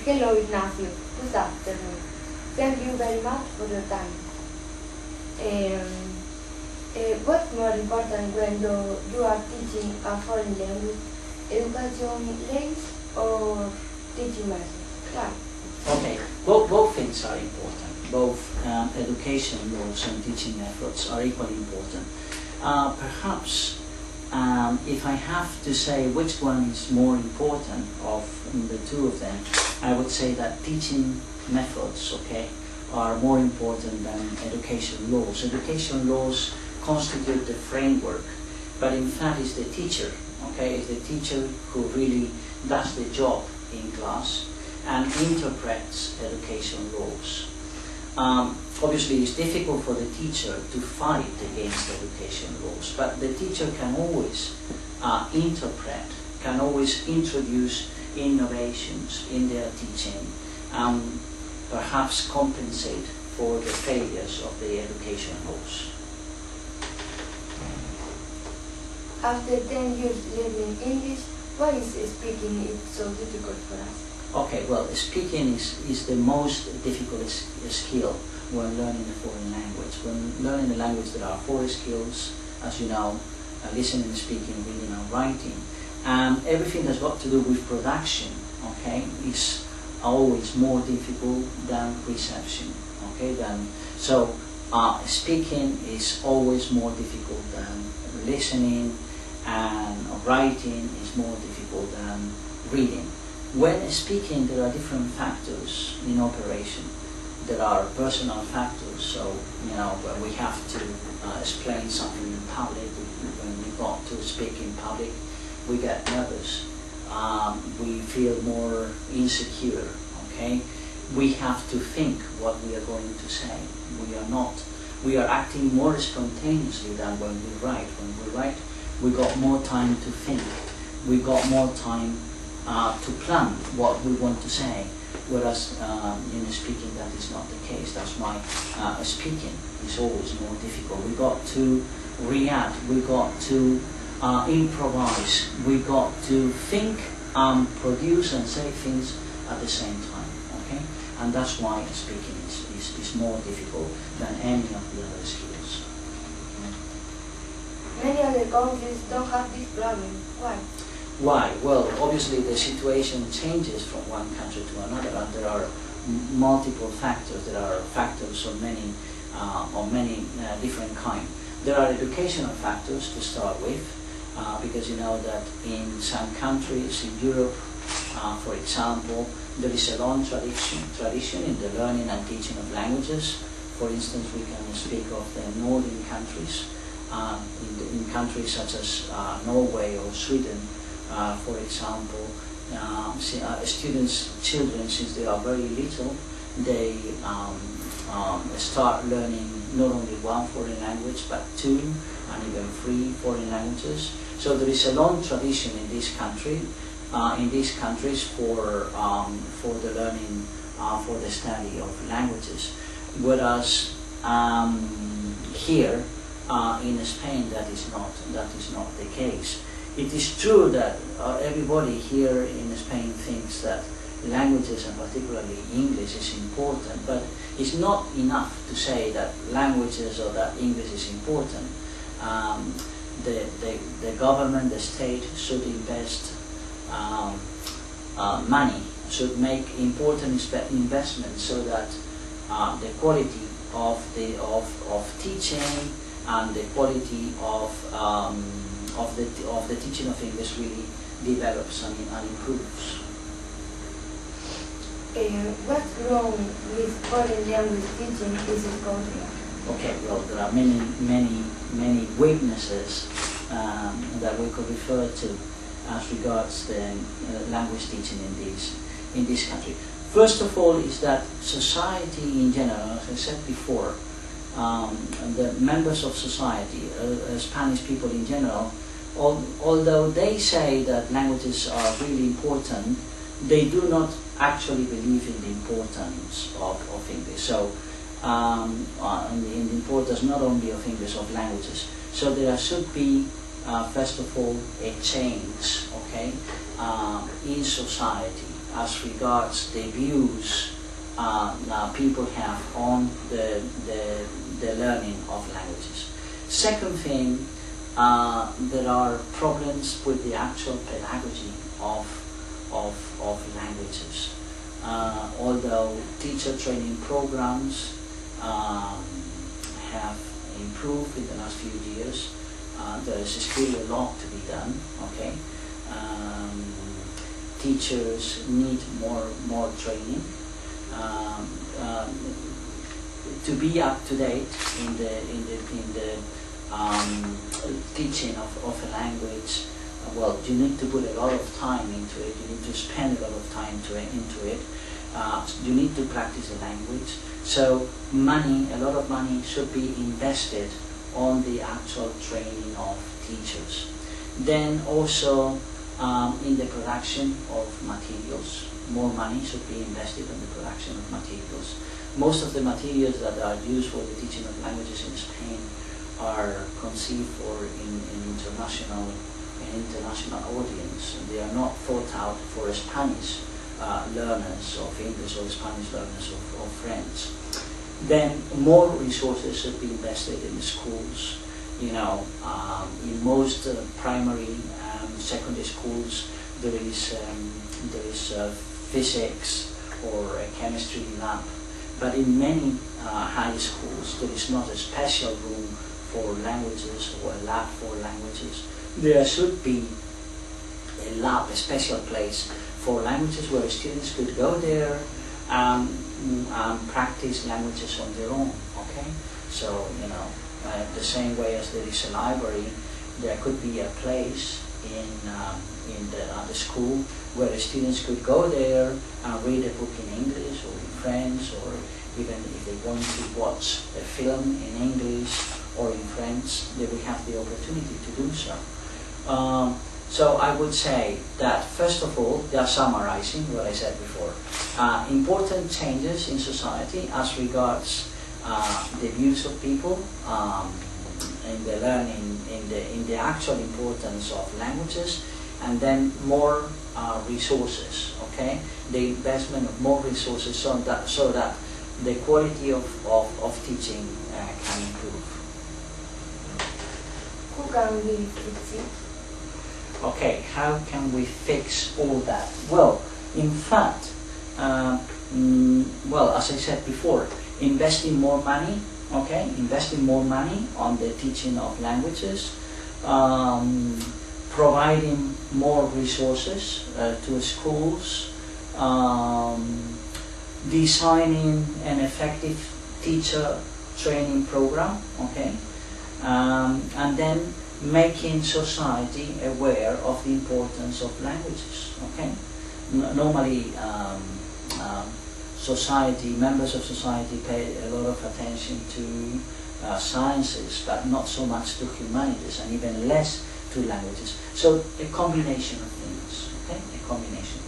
Hello Ignacio, good afternoon. Thank you very much for your time. What's more important when you are teaching a foreign language, education laws or teaching methods? Why? Okay, both things are important. Both education laws and teaching methods are equally important. Perhaps if I have to say which one is more important of the two of them, I would say that teaching methods, okay, are more important than education laws. Education laws constitute the framework, but in fact it's the teacher, okay, it's the teacher who really does the job in class and interprets education laws. Obviously, it's difficult for the teacher to fight against education laws, but the teacher can always interpret, can always introduce innovations in their teaching, perhaps compensate for the failures of the education laws. After 10 years learning English, why is speaking it so difficult for us? Okay, well, speaking is the most difficult skill when learning a foreign language. When learning a language, there are 4 skills, as you know, listening, speaking, reading, and writing. Everything that's got to do with production, okay, is always more difficult than reception, okay. So speaking is always more difficult than listening, and writing is more difficult than reading. When speaking, there are different factors in operation. There are personal factors, so when we have to explain something in public, when we got to speak in public, we get nervous. We feel more insecure. Okay, we have to think what we are going to say. We are acting more spontaneously than when we write. When we write, we got more time to think. We got more time to plan what we want to say, whereas in speaking that is not the case. That's why speaking is always more difficult. We got to react, we got to improvise, we got to think, produce and say things at the same time, okay? And that's why speaking is more difficult than any of the other skills. Many other countries don't have this problem. Why? Why? Well, obviously the situation changes from one country to another, and there are multiple factors. There are factors of many different kinds. There are educational factors to start with, because you know that in some countries in Europe, for example, there is a long tradition in the learning and teaching of languages. For instance, we can speak of the northern countries, in countries such as Norway or Sweden. For example, children, since they are very little, they start learning not only one foreign language, but 2 and even 3 foreign languages. So there is a long tradition in this country, in these countries for the learning, for the study of languages. Whereas here in Spain, that is not the case. It is true that everybody here in Spain thinks that languages, and particularly English, is important, but it's not enough to say that languages or that English is important. The government, the state, should invest money, should make important investments so that the quality of teaching and the quality of the teaching of English really develops and improves. What's wrong with foreign language teaching in this country? Okay, well, there are many weaknesses that we could refer to as regards the language teaching in this country. First of all, is that society in general, as I said before, the members of society, Spanish people in general, although they say that languages are really important, they do not actually believe in the importance of English. So, in the importance not only of English, of languages. So there should be, first of all, a change, okay, in society. as regards the views people have on the learning of languages. Second thing, there are problems with the actual pedagogy of languages. Although teacher training programs have improved in the last few years, there is still a lot to be done. Okay, teachers need more training to be up to date in the teaching of a language. Well, you need to put a lot of time into it. You need to spend a lot of time into it. You need to practice the language. So a lot of money should be invested on the actual training of teachers. Then also in the production of materials, more money should be invested in the production of materials. Most of the materials that are used for the teaching of languages in Spain are conceived for an international audience. They are not thought out for Spanish learners of English or Spanish learners of French. Then more resources should be invested in the schools. You know, in most primary and secondary schools there is physics or a chemistry lab, but in many high schools there is not a special room for languages or a lab for languages. There should be a lab, a special place for languages where students could go there and practice languages on their own. Okay, so you know, the same way as there is a library, there could be a place in the school where the students could go there and read a book in English or in French, or even if they want to watch a film in English or in French, they will have the opportunity to do so. So I would say that first of all, just summarizing what I said before, important changes in society as regards the views of people in the learning, in the actual importance of languages, and then more resources. Okay, the investment of more resources so that the quality of teaching can improve. Who can we fix it? Okay, how can we fix all that? Well, in fact, well, as I said before, investing more money, okay, investing more money on the teaching of languages, providing more resources to schools, designing an effective teacher training program, okay, and then making society aware of the importance of languages. Okay, normally society, members of society pay a lot of attention to sciences, but not so much to humanities, and even less to languages. So a combination of things. Okay, a combination.